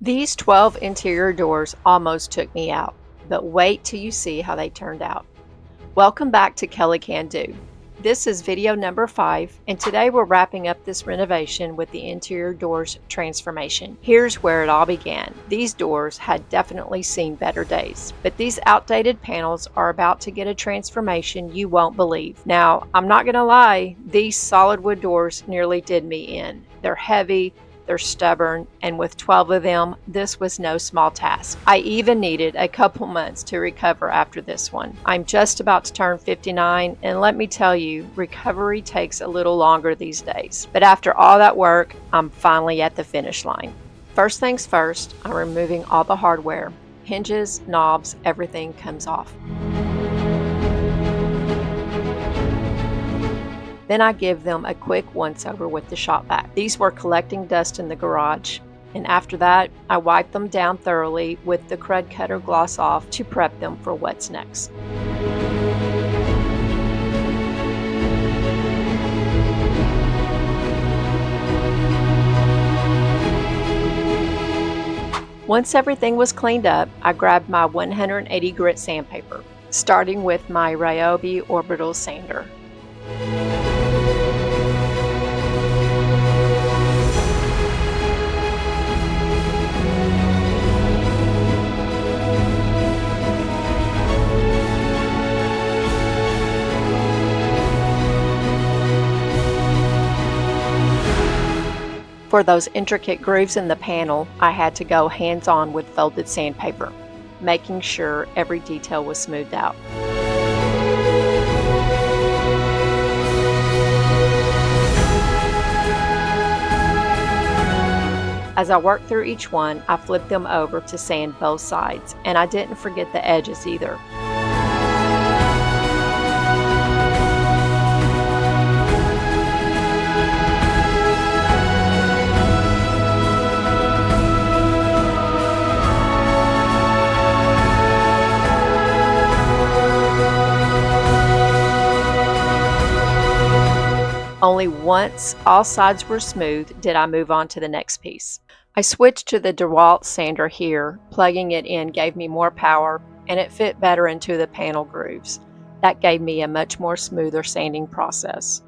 These 12 interior doors almost took me out, but wait till you see how they turned out. Welcome back to Kellie Can Do. This is video number 5, and today we're wrapping up this renovation with the interior doors transformation. Here's where it all began. These doors had definitely seen better days, but these outdated panels are about to get a transformation you won't believe. Now, I'm not gonna lie, these solid wood doors nearly did me in. They're heavy, they're stubborn, and with 12 of them, this was no small task. I even needed a couple months to recover after this one. I'm just about to turn 59, and let me tell you, recovery takes a little longer these days. But after all that work, I'm finally at the finish line. First things first, I'm removing all the hardware. Hinges, knobs, everything comes off. Then I give them a quick once-over with the shop vac. These were collecting dust in the garage, and after that, I wipe them down thoroughly with the Crud Cutter Gloss Off to prep them for what's next. Once everything was cleaned up, I grabbed my 180 grit sandpaper, starting with my Ryobi Orbital Sander. For those intricate grooves in the panel, I had to go hands-on with folded sandpaper, making sure every detail was smoothed out. As I worked through each one, I flipped them over to sand both sides, and I didn't forget the edges either. Only once all sides were smooth did I move on to the next piece. I switched to the DeWalt sander here. Plugging it in gave me more power, and it fit better into the panel grooves. That gave me a much more smoother sanding process.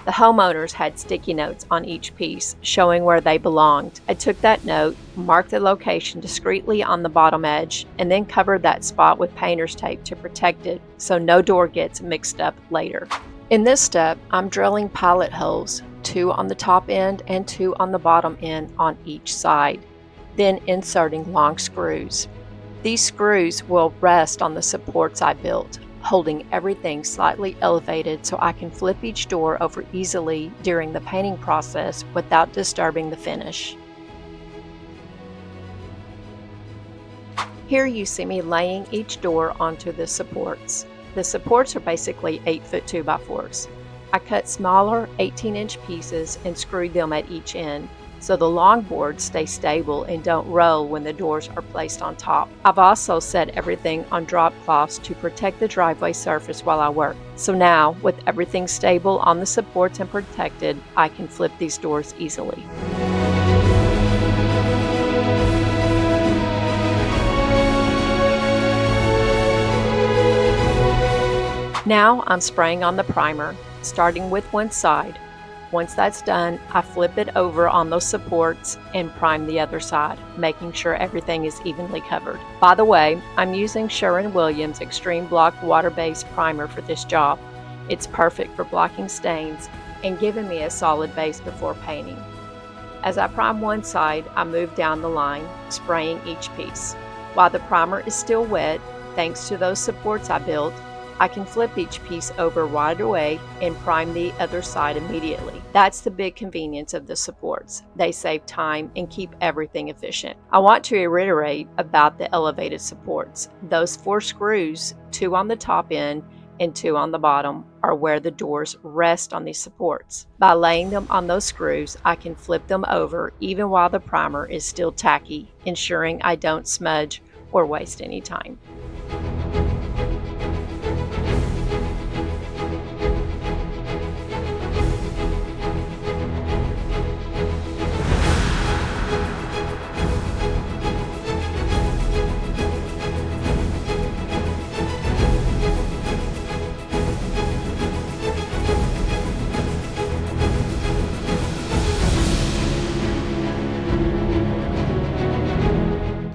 The homeowners had sticky notes on each piece showing where they belonged. I took that note, marked the location discreetly on the bottom edge, and then covered that spot with painter's tape to protect it so no door gets mixed up later. In this step, I'm drilling pilot holes, 2 on the top end and 2 on the bottom end on each side, then inserting long screws. These screws will rest on the supports I built, holding everything slightly elevated so I can flip each door over easily during the painting process without disturbing the finish. Here you see me laying each door onto the supports. The supports are basically 8-foot 2x4s. I cut smaller 18-inch pieces and screwed them at each end, so the long boards stay stable and don't roll when the doors are placed on top. I've also set everything on drop cloths to protect the driveway surface while I work. So now, with everything stable on the supports and protected, I can flip these doors easily. Now I'm spraying on the primer, starting with one side. Once that's done, I flip it over on those supports and prime the other side, making sure everything is evenly covered. By the way, I'm using Sherwin-Williams Extreme Block water-based primer for this job. It's perfect for blocking stains and giving me a solid base before painting. As I prime one side, I move down the line, spraying each piece. While the primer is still wet, thanks to those supports I built, I can flip each piece over right away and prime the other side immediately. That's the big convenience of the supports. They save time and keep everything efficient. I want to reiterate about the elevated supports. Those 4 screws, 2 on the top end and 2 on the bottom, are where the doors rest on these supports. By laying them on those screws, I can flip them over even while the primer is still tacky, ensuring I don't smudge or waste any time.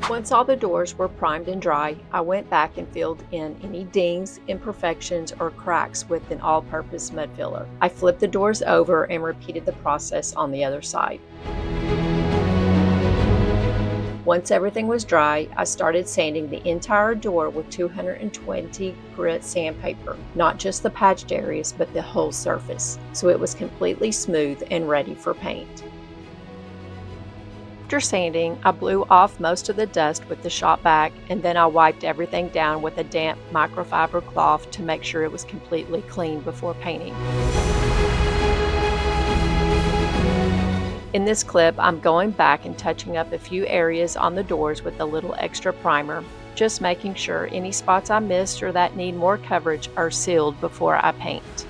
Once all the doors were primed and dry, I went back and filled in any dings, imperfections, or cracks with an all-purpose mud filler. I flipped the doors over and repeated the process on the other side. Once everything was dry, I started sanding the entire door with 220 grit sandpaper, not just the patched areas, but the whole surface, so it was completely smooth and ready for paint. After sanding, I blew off most of the dust with the shop vac, and then I wiped everything down with a damp microfiber cloth to make sure it was completely clean before painting. In this clip, I'm going back and touching up a few areas on the doors with a little extra primer, just making sure any spots I missed or that need more coverage are sealed before I paint.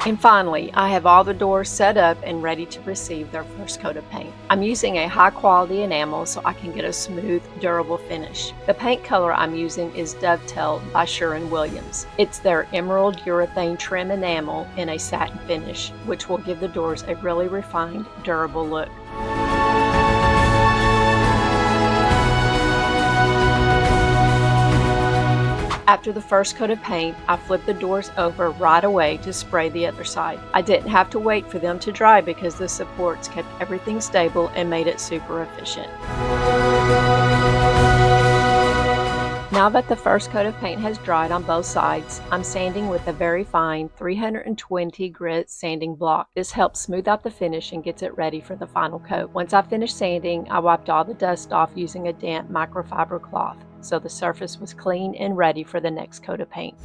And finally, I have all the doors set up and ready to receive their first coat of paint. I'm using a high quality enamel so I can get a smooth, durable finish. The paint color I'm using is Dovetail by Sherwin-Williams. It's their Emerald Urethane Trim Enamel in a satin finish, which will give the doors a really refined, durable look. After the first coat of paint, I flipped the doors over right away to spray the other side. I didn't have to wait for them to dry because the supports kept everything stable and made it super efficient. Now that the first coat of paint has dried on both sides, I'm sanding with a very fine 320 grit sanding block. This helps smooth out the finish and gets it ready for the final coat. Once I finished sanding, I wiped all the dust off using a damp microfiber cloth, so the surface was clean and ready for the next coat of paint.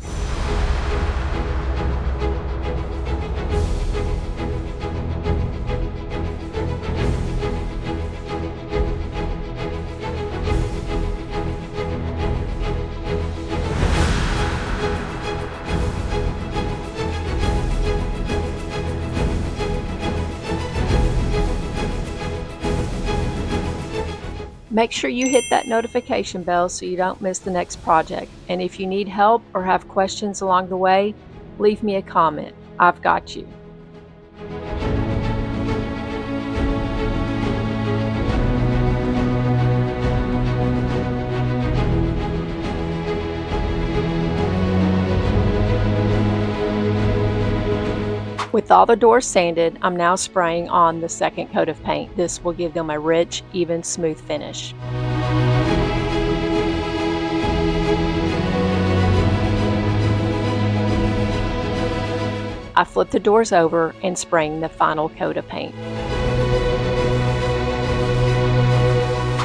Make sure you hit that notification bell so you don't miss the next project. And if you need help or have questions along the way, leave me a comment. I've got you. With all the doors sanded, I'm now spraying on the second coat of paint. This will give them a rich, even, smooth finish. I flip the doors over and spraying the final coat of paint.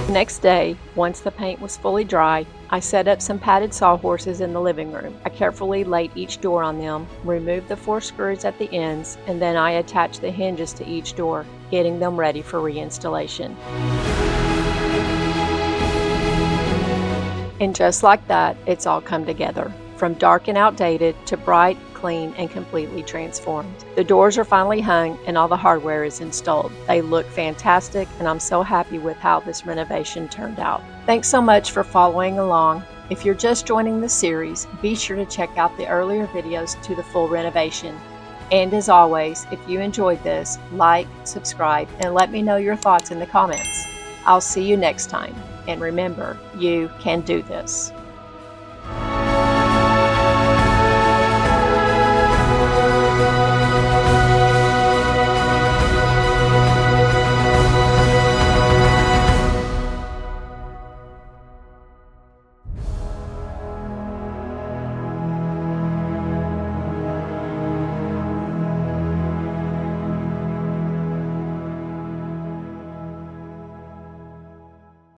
The next day, once the paint was fully dry, I set up some padded sawhorses in the living room. I carefully laid each door on them, removed the 4 screws at the ends, and then I attached the hinges to each door, getting them ready for reinstallation. And just like that, it's all come together. From dark and outdated to bright, clean, and completely transformed. The doors are finally hung and all the hardware is installed. They look fantastic and I'm so happy with how this renovation turned out. Thanks so much for following along. If you're just joining the series, be sure to check out the earlier videos to the full renovation. And as always, if you enjoyed this, like, subscribe, and let me know your thoughts in the comments. I'll see you next time. And remember, you can do this.